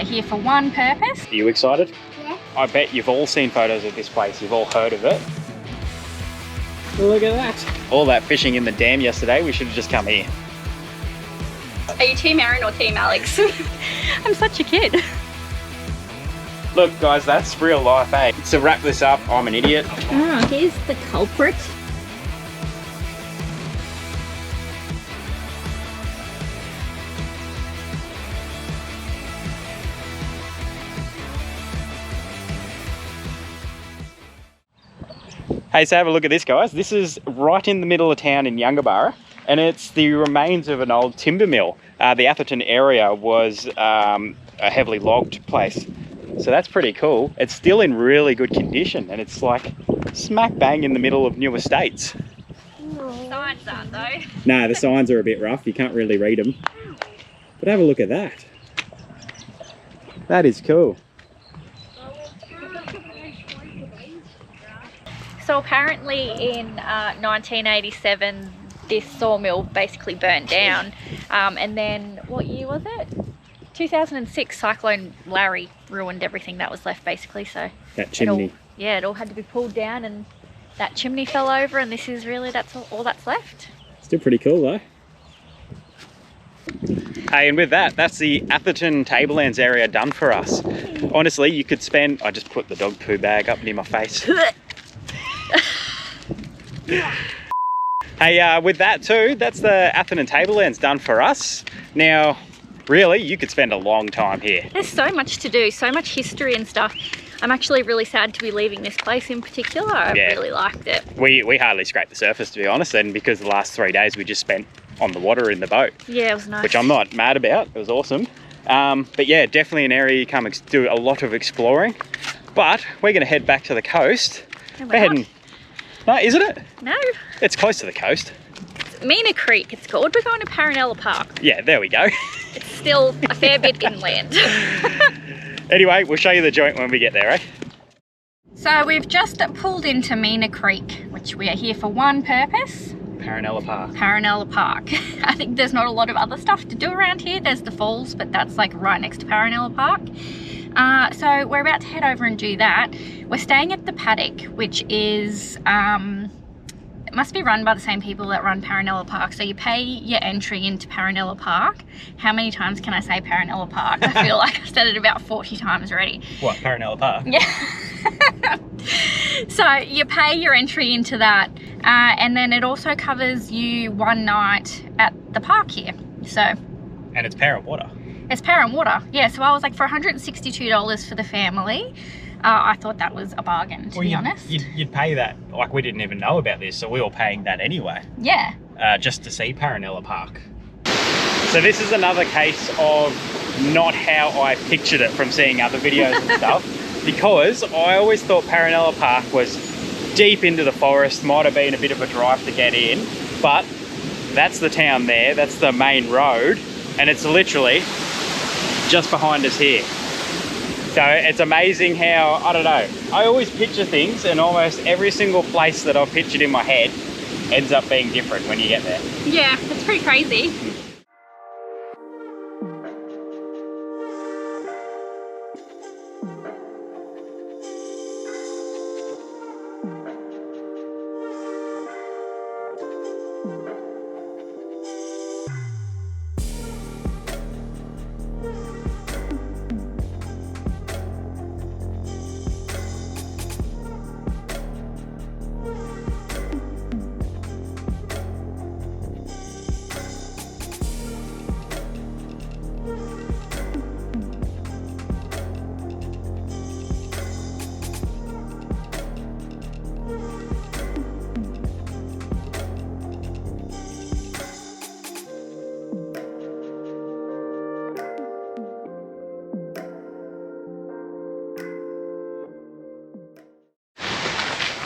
are here for one purpose. Are you excited? Yeah. I bet you've all seen photos of this place. You've all heard of it. Look at that. All that fishing in the dam yesterday, we should have just come here. Are you Team Aaron or Team Alex? I'm such a kid. Look guys, that's real life, eh? To wrap this up, I'm an idiot. Oh, here's the culprit. Hey, so have a look at this, guys. This is right in the middle of town in Yungaburra, and it's the remains of an old timber mill. The Atherton area was a heavily logged place, so that's pretty cool. It's still in really good condition, and it's like smack bang in the middle of new estates. Signs aren't though. No, the signs are a bit rough. You can't really read them. But have a look at that. That is cool. So apparently in 1987 this sawmill basically burnt down, and then what year was it? 2006 Cyclone Larry ruined everything that was left basically. So That chimney. It all had to be pulled down, and that chimney fell over, and this is really, that's all that's left. Still pretty cool though. Hey, and with that, that's the Atherton Tablelands area done for us. Honestly, you could spend, I just put the dog poo bag up near my face. Hey, with that too, that's the Atherton Tablelands done for us. Now, really, you could spend a long time here. There's so much to do, so much history and stuff. I'm actually really sad to be leaving this place in particular. I really liked it. We hardly scraped the surface, to be honest, and because the last 3 days we just spent on the water in the boat. Yeah, it was nice. Which I'm not mad about, it was awesome. But yeah, definitely an area you come do a lot of exploring. But we're gonna head back to the coast. No, we're heading... No, isn't it? No. It's close to the coast. Mina Creek, it's called. We're going to Paranella Park. Yeah, there we go. It's still a fair bit inland. Anyway, we'll show you the joint when we get there, eh? So we've just pulled into Mina Creek, which we are here for one purpose. Paranella Park. Paranella Park. I think there's not a lot of other stuff to do around here. There's the falls, but that's like right next to Paranella Park. So we're about to head over and do that. We're staying at the Paddock, which is, it must be run by the same people that run Paranella Park. So you pay your entry into Paranella Park. How many times can I say Paranella Park? I feel like I've said it about 40 times already. What, Paranella Park? Yeah. So you pay your entry into that, and then it also covers you one night at the park here. So. And it's power and water. It's power and water, yeah. So I was like, for $162 for the family, I thought that was a bargain, to be honest. You'd pay that, like we didn't even know about this, so we were paying that anyway. Yeah. Just to see Paranella Park. So this is another case of not how I pictured it from seeing other videos and stuff, because I always thought Paranella Park was deep into the forest, might have been a bit of a drive to get in, but that's the town there, that's the main road, and it's literally just behind us here. So it's amazing how, I don't know, I always picture things, and almost every single place that I've pictured in my head ends up being different when you get there. Yeah, it's pretty crazy.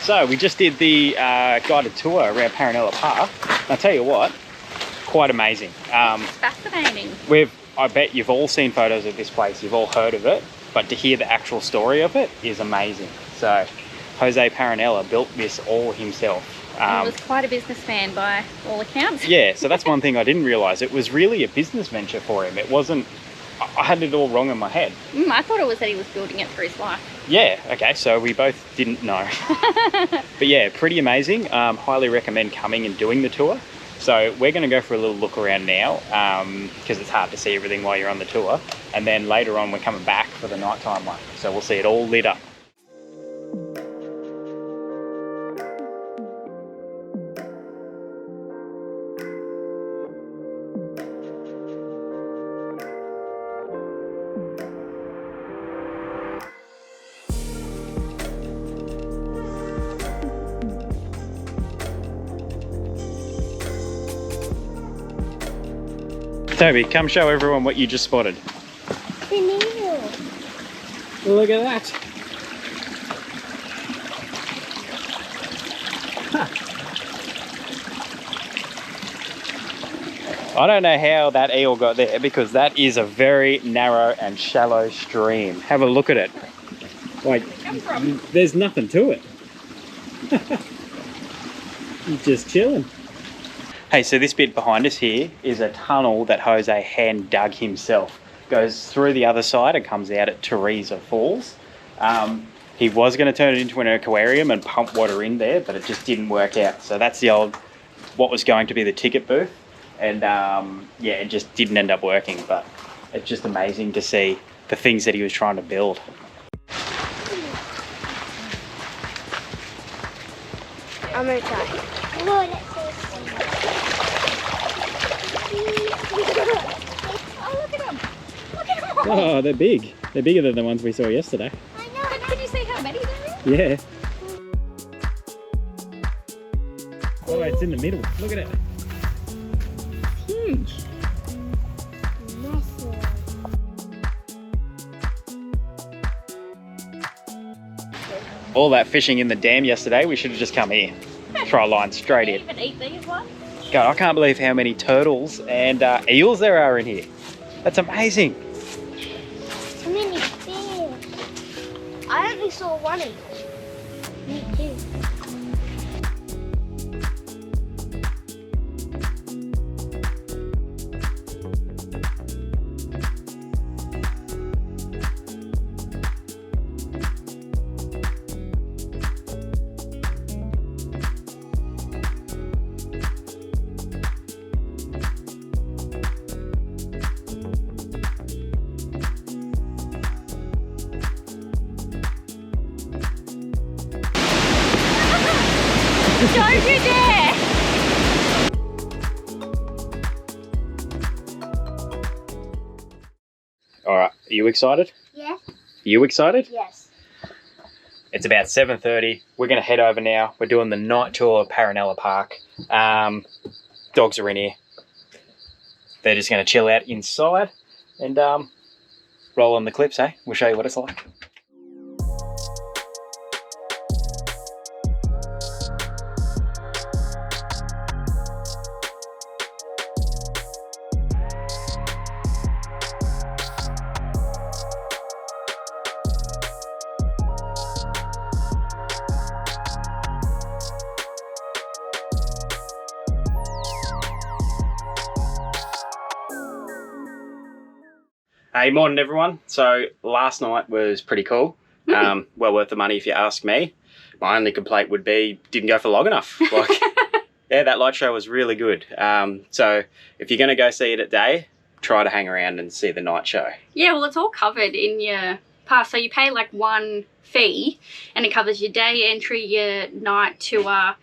So we just did the guided tour around Paranella Park. And I'll tell you what, quite amazing. It's fascinating. I bet you've all seen photos of this place, you've all heard of it, but to hear the actual story of it is amazing. So Jose Paranella built this all himself. He was quite a businessman by all accounts. Yeah, so that's one thing I didn't realise. It was really a business venture for him. It wasn't I had it all wrong in my head. I thought it was that he was building it for his wife. Yeah, okay, so we both didn't know. But yeah, pretty amazing. Highly recommend coming and doing the tour. So we're going to go for a little look around now because it's hard to see everything while you're on the tour. And then later on we're coming back for the nighttime one. So we'll see it all lit up. Toby, come show everyone what you just spotted. Look at that. Huh. I don't know how that eel got there because that is a very narrow and shallow stream. Have a look at it. Like, there's nothing to it. You're just chilling. Hey, so this bit behind us here is a tunnel that Jose hand dug himself. Goes through the other side and comes out at Teresa Falls. He was going to turn it into an aquarium and pump water in there, but it just didn't work out. So that's the old, what was going to be the ticket booth. And yeah, it just didn't end up working, but it's just amazing to see the things that he was trying to build. I'm going to try. Oh, look at them. Look at them. Oh, they're big. They're bigger than the ones we saw yesterday. I know. But can you see how many there are? Yeah. Oh, it's in the middle. Look at it. Huge. All that fishing in the dam yesterday, we should have just come here. Try a line straight in. Even eat these ones? God, I can't believe how many turtles and eels there are in here. That's amazing. So many fish. I only saw one of them. Me too. Don't you dare! All right, are you excited? Yes. Are you excited? Yes. It's about 7:30. We're going to head over now. We're doing the night tour of Paranella Park. Dogs are in here. They're just going to chill out inside and roll on the clips, eh? We'll show you what it's like. Hey, morning everyone. So last night was pretty cool. Well worth the money if you ask me. My only complaint would be didn't go for long enough. Like, yeah, that light show was really good. So if you're going to go see it at day, try to hang around and see the night show. Yeah, well, it's all covered in your pass. So you pay like one fee and it covers your day entry, your night tour,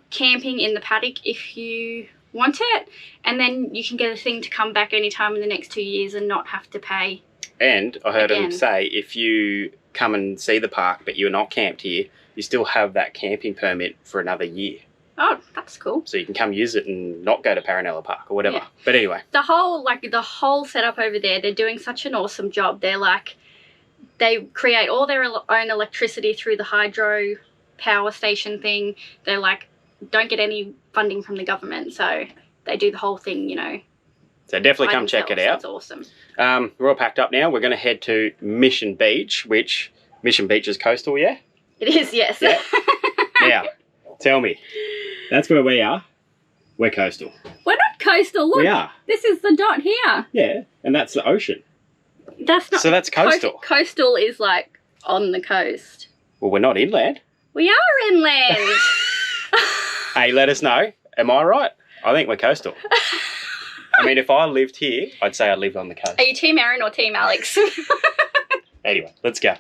camping in the paddock if you want it, and then you can get a thing to come back anytime in the next 2 years and not have to pay. And I heard again. him say if you come and see the park but you're not camped here, you still have that camping permit for another year. Oh, that's cool. So you can come use it and not go to Paranella Park or whatever. Yeah. But anyway. The whole setup over there, they're doing such an awesome job. They're like, they create all their own electricity through the hydro power station thing. They're like, don't get any funding from the government, so they do the whole thing, you know. So definitely by come check it out. It's awesome. We're all packed up now. We're going to head to Mission Beach, which Mission Beach is coastal, yeah? It is, yes. Yeah. Now, tell me, that's where we are. We're coastal. We're not coastal. Look, We are. this is the dot here. Yeah, and that's the ocean. That's not. So that's coastal. Coastal is like on the coast. Well, we're not inland. We are inland. Hey, let us know. Am I right? I think we're coastal. I mean, if I lived here, I'd say I live on the coast. Are you Team Aaron or Team Alex? Anyway, let's go.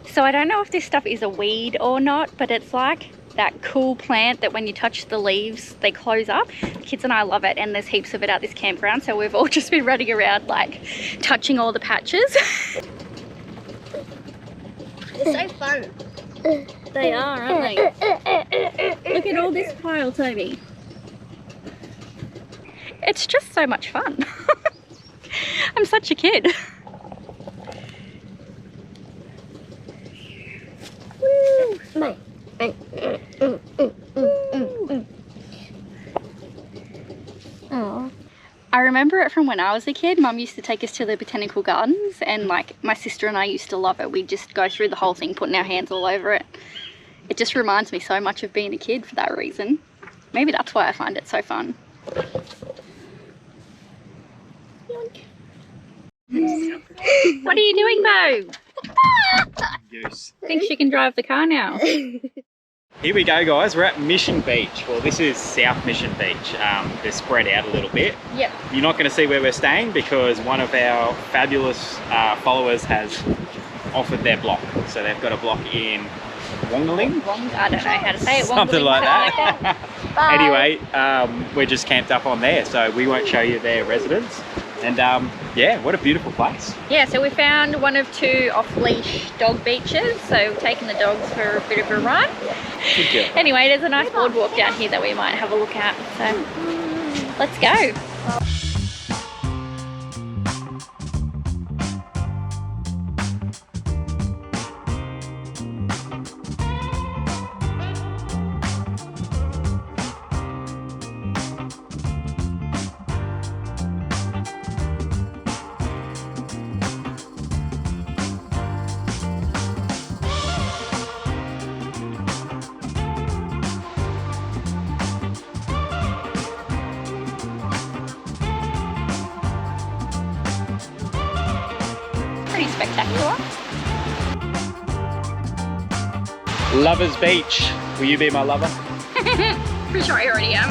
So I don't know if this stuff is a weed or not, but it's like that cool plant that when you touch the leaves, they close up. The kids and I love it, and there's heaps of it at this campground, so we've all just been running around like touching all the patches. They're so fun. They are, aren't they? Look at all this pile, Toby. It's just so much fun. I'm such a kid. Woo. Oh. I remember it from when I was a kid. Mum used to take us to the botanical gardens, and like my sister and I used to love it. We'd just go through the whole thing, putting our hands all over it. It just reminds me so much of being a kid for that reason. Maybe that's why I find it so fun. What are you doing, Bo? Goose. Thinks she can drive the car now. Here we go, guys. We're at Mission Beach. Well, this is South Mission Beach. They're spread out a little bit. Yep. You're not going to see where we're staying because one of our fabulous followers has offered their block. So they've got a block in Wongaling. I don't know how to say it. Something like Wongaling, that. Bye. Anyway, we're just camped up on there, so we won't show you their residence. And yeah, what a beautiful place. Yeah, so we found one of 2 off-leash dog beaches, so we're taking the dogs for a bit of a run. Good girl. Anyway, there's a nice boardwalk down here that we might have a look at, so let's go. Pretty spectacular. Lovers Beach. Will you be my lover? Pretty sure I already am.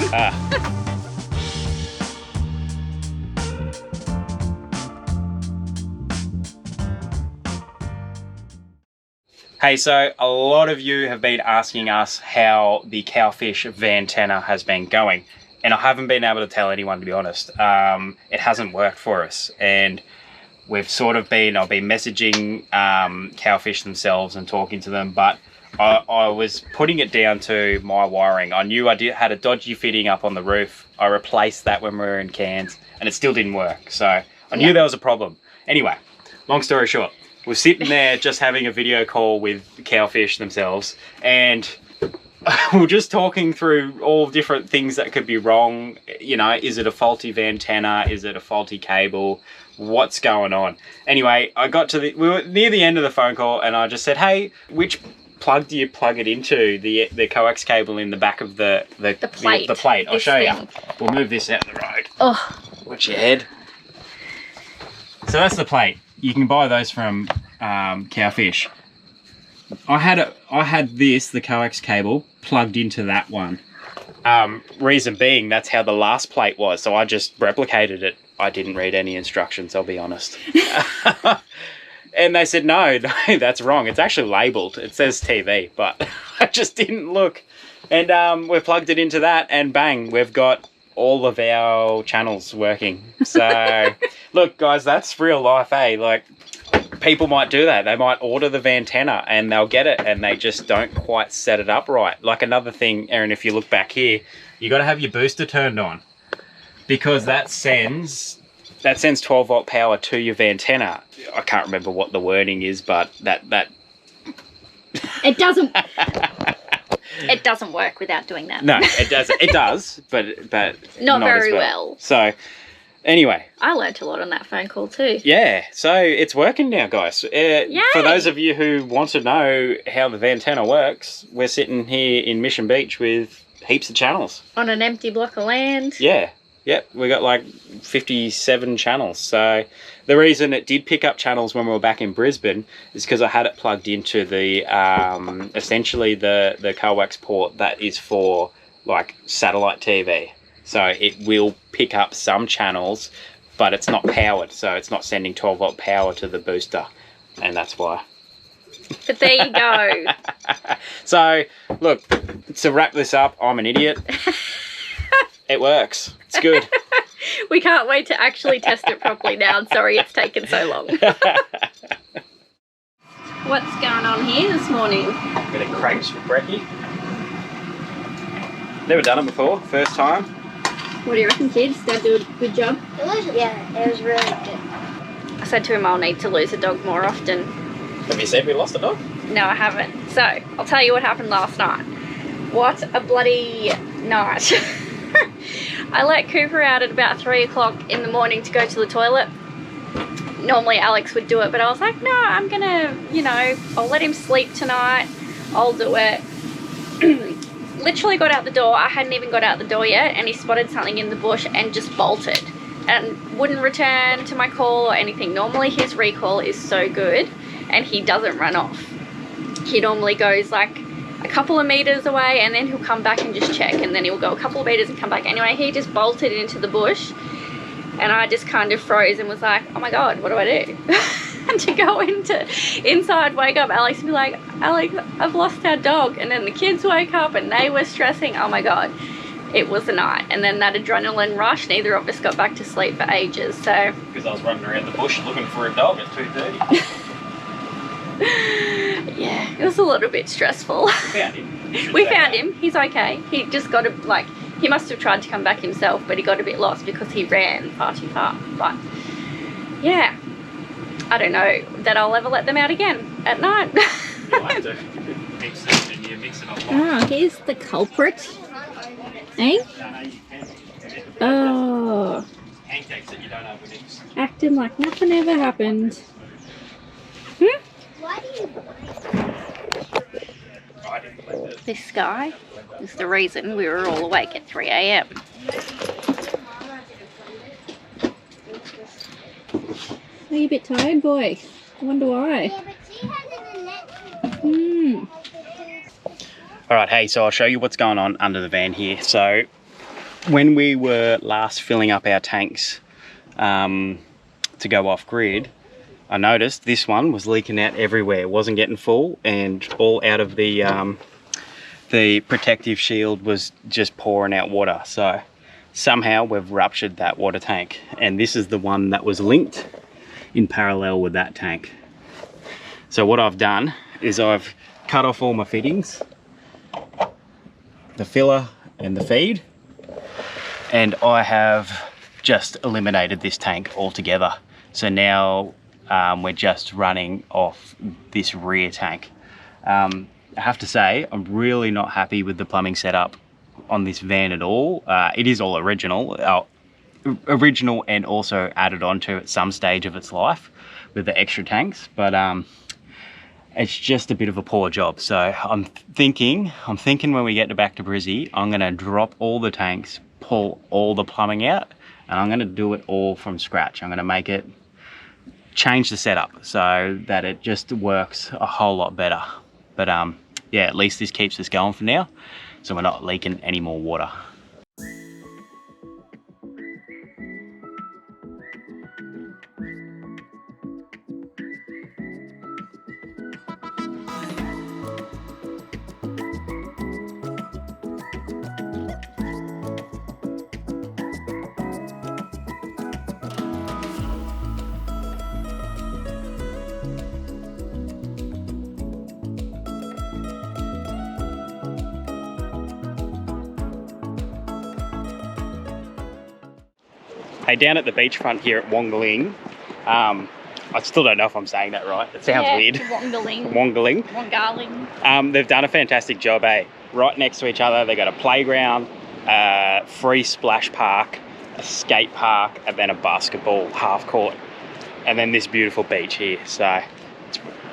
Hey, so a lot of you have been asking us how the Cowfish Vantana has been going, and I haven't been able to tell anyone, to be honest. It hasn't worked for us, and we've sort of been, I've been messaging Cowfish themselves and talking to them, but I was putting it down to my wiring. I knew I had a dodgy fitting up on the roof. I replaced that when we were in Cairns, and it still didn't work, so I knew there was a problem. Anyway, long story short, we're sitting there just having a video call with Cowfish themselves, and we're just talking through all different things that could be wrong. You know, is it a faulty Vantana? Is it a faulty cable? What's going on? Anyway, we were near the end of the phone call, and I just said, hey, which plug do you plug it into? The coax cable in the back of the plate. The plate. I'll show you. We'll move this out of the road. Oh. Watch your head. So that's the plate. You can buy those from Cowfish. I had the coax cable plugged into that one. Reason being, that's how the last plate was, so I just replicated it. I didn't read any instructions, I'll be honest. And they said, no, that's wrong. It's actually labelled. It says TV, but I just didn't look. And we've plugged it into that, and bang, we've got all of our channels working. So, look, guys, that's real life, eh? Like, people might do that. They might order the Vantana and they'll get it, and they just don't quite set it up right. Like another thing, Erin, if you look back here, you got to have your booster turned on, because that sends 12 volt power to your Vantana. I can't remember what the wording is, but that It doesn't. It doesn't work without doing that. No, it does. It does, but not very as well. So, anyway, I learnt a lot on that phone call too. yeah. So it's working now, guys. For those of you who want to know how the Vantana works, we're sitting here in Mission Beach with heaps of channels On an empty block of land. Yeah, Yep, we got like 57 channels. So the reason it did pick up channels when we were back in Brisbane is because I had it plugged into the essentially the coax port that is for like satellite TV. So it will pick up some channels, but it's not powered, so it's not sending 12-volt power to the booster, and that's why. But there you go. So look, to wrap this up, I'm an idiot. It works. It's good. We can't wait to actually test it properly now. I'm sorry it's taken so long. What's going on here this morning? Bit of crepes with brekkie. Never done it before, first time. What do you reckon, kids? Dad do a good job? It was really good. I said to him I'll need to lose a dog more often. Have you said we lost a dog? No, I haven't. So, I'll tell you what happened last night. What a bloody night. I let Cooper out at about 3 o'clock in the morning to go to the toilet. Normally Alex would do it, but I was like, no, I'm gonna, you know, I'll let him sleep tonight. I'll do it. Literally got out the door. I hadn't even got out the door yet, and he spotted something in the bush and just bolted and wouldn't return to my call or anything. Normally his recall is so good and he doesn't run off. He normally goes like a couple of meters away and then he'll come back and just check, and then he'll go a couple of meters and come back. Anyway, he just bolted into the bush and I just kind of froze and was like, oh my god, what do I do? And to go inside, wake up Alex and be like, Alex, I've lost our dog. And then the kids woke up and they were stressing. Oh my god, it was a night. And then that adrenaline rush, neither of us got back to sleep for ages. So because I was running around the bush looking for a dog at 2:30. Yeah, it was a little bit stressful. We found him. We found him. He's okay. He just got he must have tried to come back himself, but he got a bit lost because he ran far too far. But yeah, I don't know that I'll ever let them out again at night. You'll have to mix it, and you mix it up. Oh, here's the culprit. Eh? Oh. Pancakes that you don't have mix. Acting like nothing ever happened. Why do you This guy is the reason we were all awake at 3 AM. Are you a bit tired, boy? I wonder why. Yeah, but she has it in the net. Alright, hey, so I'll show you what's going on under the van here. So when we were last filling up our tanks to go off grid, I noticed this one was leaking out everywhere. It wasn't getting full, and all out of the protective shield was just pouring out water. So somehow we've ruptured that water tank, and this is the one that was linked in parallel with that tank. So what I've done is I've cut off all my fittings, the filler and the feed, and I have just eliminated this tank altogether. So now we're just running off this rear tank. I have to say, I'm really not happy with the plumbing setup on this van at all. It is all original and also added onto at some stage of its life with the extra tanks, but it's just a bit of a poor job. So I'm thinking when we get back to Brizzy, I'm gonna drop all the tanks, pull all the plumbing out, and I'm gonna do it all from scratch. I'm gonna change the setup so that it just works a whole lot better. But yeah, at least this keeps us going for now, so we're not leaking any more water. Hey, down at the beachfront here at Wongaling, I still don't know if I'm saying that right. It sounds weird. Wongaling. Wongaling. Wongaling. They've done a fantastic job, eh? Right next to each other, they've got a playground, free splash park, a skate park, and then a basketball half court. And then this beautiful beach here. So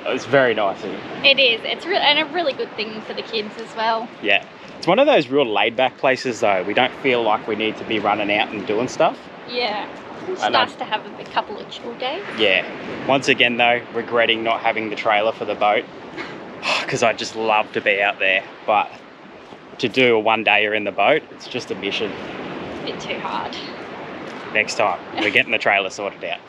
it's very nice. It is. It's and a really good thing for the kids as well. Yeah. It's one of those real laid-back places though. We don't feel like we need to be running out and doing stuff. Yeah. It's nice to have a couple of chill days. Yeah. Once again though, regretting not having the trailer for the boat. Because I just love to be out there. But to do a one-dayer in the boat, it's just a mission. A bit too hard. Next time, we're getting the trailer sorted out.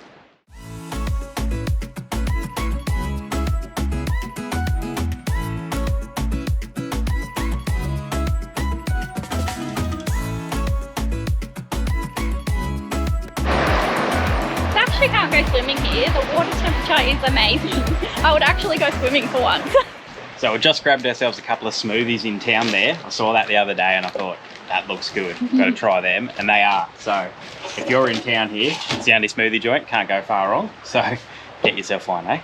I can't go swimming here. The water temperature is amazing. I would actually go swimming for once. So we just grabbed ourselves a couple of smoothies in town there. I saw that the other day and I thought, that looks good. Got to try them, and they are. So if you're in town here, it's the only smoothie joint, can't go far wrong. So get yourself one, eh?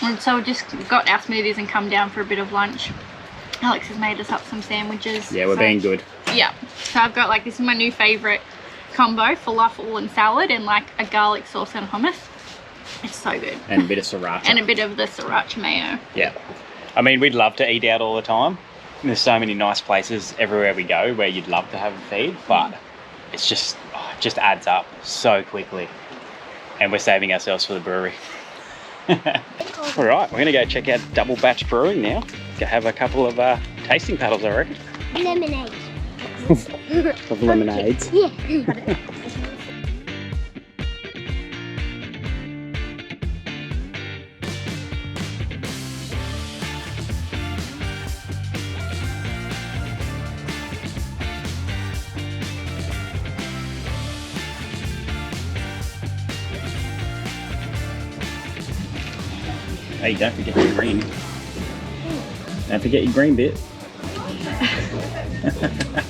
And so we just got our smoothies and come down for a bit of lunch. Alex has made us up some sandwiches. Yeah, we're being good. Yeah. So I've got like, this is my new favourite combo, falafel and salad, and like a garlic sauce and hummus. It's so good. And a bit of sriracha. And a bit of the sriracha mayo. Yeah. I mean, we'd love to eat out all the time. There's so many nice places everywhere we go where you'd love to have a feed, but it's just, it just adds up so quickly. And we're saving ourselves for the brewery. All right, we're going to go check out Double Batch Brewing now. Go have a couple of tasting paddles, I reckon. Lemonade. Of lemonades. Yeah. Hey, don't forget your green. Don't forget your green bit.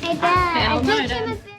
Hey, Dad, Hell no, I Dad. think